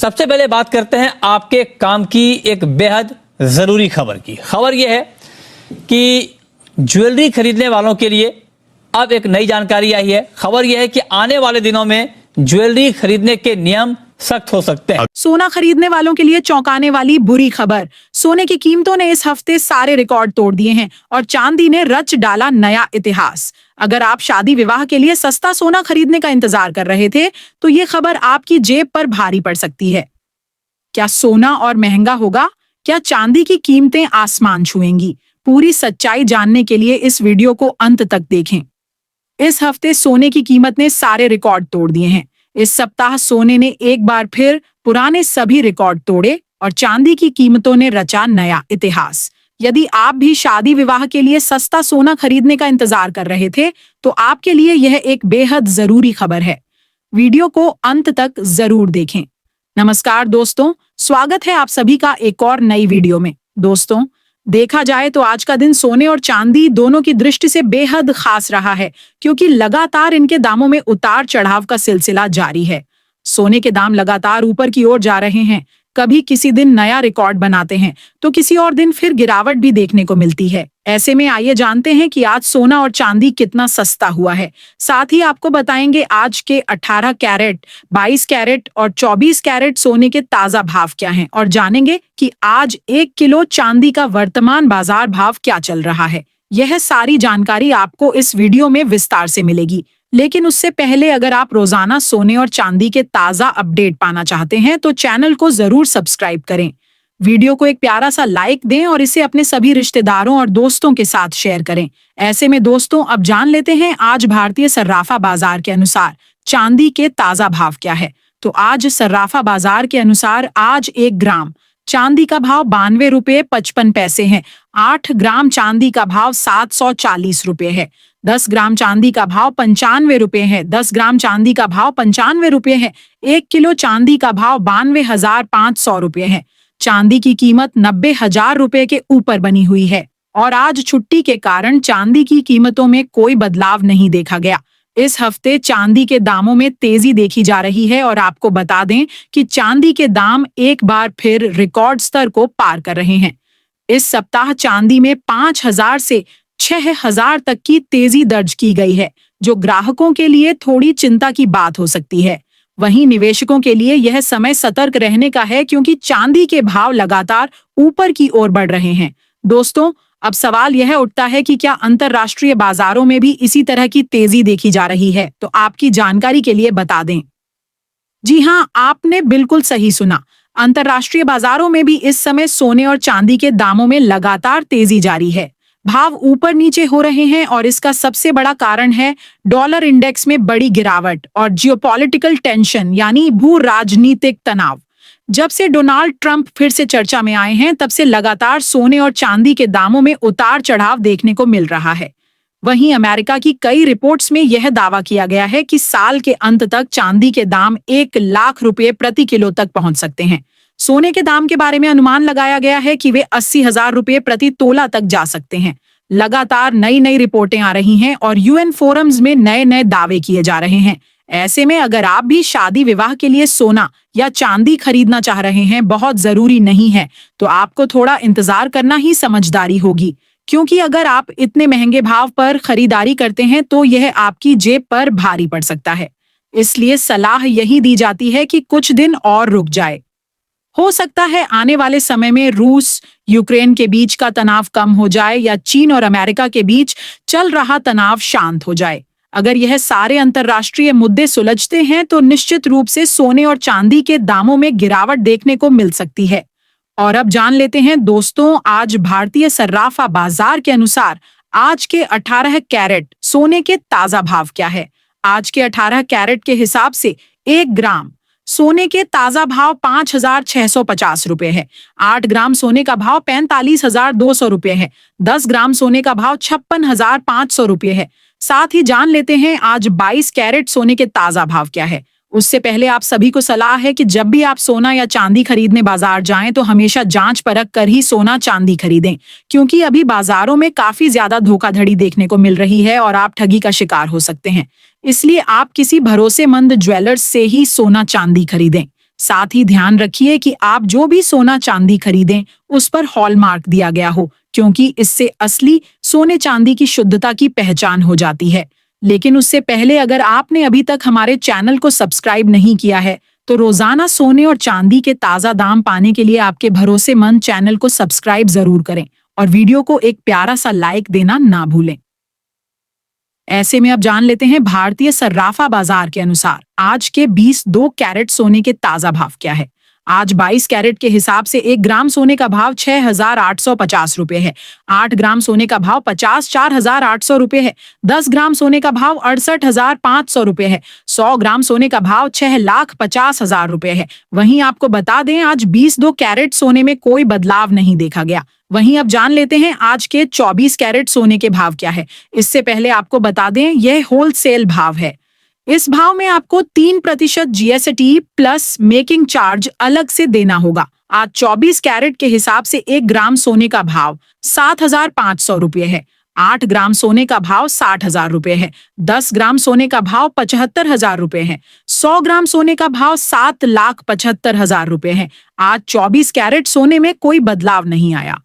सबसे पहले बात करते हैं आपके काम की एक बेहद ज़रूरी खबर की। खबर यह है कि ज्वेलरी खरीदने वालों के लिए अब एक नई जानकारी आई है। खबर यह है कि आने वाले दिनों में ज्वेलरी खरीदने के नियम सख्त हो सकते हैं। सोना खरीदने वालों के लिए चौंकाने वाली बुरी खबर। सोने की कीमतों ने इस हफ्ते सारे रिकॉर्ड तोड़ दिए हैं और चांदी ने रच डाला नया इतिहास। अगर आप शादी विवाह के लिए सस्ता सोना खरीदने का इंतजार कर रहे थे तो ये खबर आपकी जेब पर भारी पड़ सकती है। क्या सोना और महंगा होगा? क्या चांदी की कीमतें आसमान छुएंगी? पूरी सच्चाई जानने के लिए इस वीडियो को अंत तक देखें। इस हफ्ते सोने की कीमत ने सारे रिकॉर्ड तोड़ दिए हैं। इस सप्ताह सोने ने एक बार फिर पुराने सभी रिकॉर्ड तोड़े और चांदी की कीमतों ने रचा नया इतिहास। यदि आप भी शादी विवाह के लिए सस्ता सोना खरीदने का इंतजार कर रहे थे तो आपके लिए यह एक बेहद जरूरी खबर है। वीडियो को अंत तक जरूर देखें। नमस्कार दोस्तों, स्वागत है आप सभी का एक और नई वीडियो में। दोस्तों, देखा जाए तो आज का दिन सोने और चांदी दोनों की दृष्टि से बेहद खास रहा है, क्योंकि लगातार इनके दामों में उतार चढ़ाव का सिलसिला जारी है। सोने के दाम लगातार ऊपर की ओर जा रहे हैं। कभी किसी दिन नया रिकॉर्ड बनाते हैं तो किसी और दिन फिर गिरावट भी देखने को मिलती है। ऐसे में आइए जानते हैं कि आज सोना और चांदी कितना सस्ता हुआ है। साथ ही आपको बताएंगे आज के 18 कैरेट, 22 कैरेट और 24 कैरेट सोने के ताजा भाव क्या हैं और जानेंगे कि आज 1 किलो चांदी का वर्तमान बाजार भाव क्या चल रहा है। यह सारी जानकारी आपको इस वीडियो में विस्तार से मिलेगी। लेकिन उससे पहले अगर आप रोजाना सोने और चांदी के ताजा अपडेट पाना चाहते हैं तो चैनल को जरूर सब्सक्राइब करें। वीडियो को एक प्यारा सा लाइक दें और इसे अपने सभी रिश्तेदारों और दोस्तों के साथ शेयर करें। ऐसे में दोस्तों, अब जान लेते हैं आज भारतीय सर्राफा बाजार के अनुसार चांदी के ताजा भाव क्या है। तो आज सर्राफा बाजार के अनुसार आज 1 ग्राम चांदी का भाव 92.55 है। 8 ग्राम चांदी का भाव 740 रुपए है। 10 ग्राम चांदी का भाव 95 रुपए है। 10 ग्राम चांदी का भाव 95 रुपए है। 1 किलो चांदी का भाव 92,500 रुपए है। चांदी की कीमत 90,000 रुपए के ऊपर बनी हुई है और आज छुट्टी के कारण चांदी की कीमतों में कोई बदलाव नहीं देखा गया। इस हफ्ते चांदी के दामों में तेजी देखी जा रही है और आपको बता दें कि चांदी के दाम एक बार फिर रिकॉर्ड स्तर को पार कर रहे हैं। इस सप्ताह चांदी में 5,000 से 6,000 तक की तेजी दर्ज की गई है, जो ग्राहकों के लिए थोड़ी चिंता की बात हो सकती है। वहीं निवेशकों के लिए यह समय सतर्क रहने का है, क्योंकि चांदी के भाव लगातार ऊपर की ओर बढ़ रहे हैं। दोस्तों, अब सवाल यह उठता है कि क्या अंतरराष्ट्रीय बाजारों में भी इसी तरह की तेजी देखी जा रही है। तो आपकी जानकारी के लिए बता दें, जी हाँ, आपने बिल्कुल सही सुना। अंतरराष्ट्रीय बाजारों में भी इस समय सोने और चांदी के दामों में लगातार तेजी जारी है। भाव ऊपर नीचे हो रहे हैं और इसका सबसे बड़ा कारण है डॉलर इंडेक्स में बड़ी गिरावट और जियोपॉलिटिकल टेंशन, यानी भू राजनीतिक तनाव। जब से डोनाल्ड ट्रंप फिर से चर्चा में आए हैं, तब से लगातार सोने और चांदी के दामों में उतार चढ़ाव देखने को मिल रहा है। वहीं अमेरिका की कई रिपोर्ट्स में यह दावा किया गया है कि साल के अंत तक चांदी के दाम 1 लाख रुपए प्रति किलो तक पहुंच सकते हैं। सोने के दाम के बारे में अनुमान लगाया गया है कि वे 80,000 रुपए प्रति तोला तक जा सकते हैं। लगातार नई नई रिपोर्टें आ रही हैं और यूएन फोरम्स में नए नए दावे किए जा रहे हैं। ऐसे में अगर आप भी शादी विवाह के लिए सोना या चांदी खरीदना चाह रहे हैं, बहुत जरूरी नहीं है, तो आपको थोड़ा इंतजार करना ही समझदारी होगी, क्योंकि अगर आप इतने महंगे भाव पर खरीदारी करते हैं तो यह आपकी जेब पर भारी पड़ सकता है। इसलिए सलाह यही दी जाती है कि कुछ दिन और रुक जाए। हो सकता है आने वाले समय में रूस यूक्रेन के बीच का तनाव कम हो जाए या चीन और अमेरिका के बीच चल रहा तनाव शांत हो जाए। अगर यह सारे अंतर्राष्ट्रीय मुद्दे सुलझते हैं तो निश्चित रूप से सोने और चांदी के दामों में गिरावट देखने को मिल सकती है। और अब जान लेते हैं दोस्तों, आज भारतीय सर्राफा बाजार के अनुसार आज के 18 कैरेट सोने के ताजा भाव क्या है। आज के 18 कैरेट के हिसाब से 1 ग्राम सोने के ताजा भाव 5,650 रुपए है। 8 ग्राम सोने का भाव 45,200 रुपए है। 10 ग्राम सोने का भाव 56,500 रुपए है। साथ ही जान लेते हैं आज 22 कैरेट सोने के ताजा भाव क्या है। उससे पहले आप सभी को सलाह है कि जब भी आप सोना या चांदी खरीदने बाजार जाएं तो हमेशा जांच परख कर ही सोना चांदी खरीदें, क्योंकि अभी बाजारों में काफी ज्यादा धोखाधड़ी देखने को मिल रही है और आप ठगी का शिकार हो सकते हैं। इसलिए आप किसी भरोसेमंद ज्वेलर्स से ही सोना चांदी खरीदें। साथ ही ध्यान रखिए कि आप जो भी सोना चांदी खरीदें उस पर हॉलमार्क दिया गया हो, क्योंकि इससे असली सोने चांदी की शुद्धता की पहचान हो जाती है। लेकिन उससे पहले अगर आपने अभी तक हमारे चैनल को सब्सक्राइब नहीं किया है तो रोजाना सोने और चांदी के ताजा दाम पाने के लिए आपके भरोसेमंद चैनल को सब्सक्राइब जरूर करें और वीडियो को एक प्यारा सा लाइक देना ना भूलें। ऐसे में अब जान लेते हैं भारतीय सर्राफा बाजार के अनुसार आज के 22 कैरेट सोने के ताजा भाव क्या है। आज 22 कैरेट के हिसाब से 1 ग्राम सोने का भाव 6,850 रुपए है। 8 ग्राम सोने का भाव 54,800 रुपए है। 10 ग्राम सोने का भाव 68,500 रुपए है। 100 ग्राम सोने का भाव 6,50,000 रुपए है। वहीं आपको बता दें आज 22 कैरेट सोने में कोई बदलाव नहीं देखा गया। वहीं अब जान लेते हैं आज के 24 कैरेट सोने के भाव क्या है। इससे पहले आपको बता दें यह होलसेल भाव है। इस भाव में आपको 3% जीएसटी प्लस मेकिंग चार्ज अलग से देना होगा। आज 24 कैरेट के हिसाब से 1 ग्राम सोने का भाव 7,500 रुपये है। 8 ग्राम सोने का भाव 60,000 रुपये है। 10 ग्राम सोने का भाव 75,000 रुपये है। 100 ग्राम सोने का भाव 7,75,000 रुपये है। आज 24 कैरेट सोने में कोई बदलाव नहीं आया।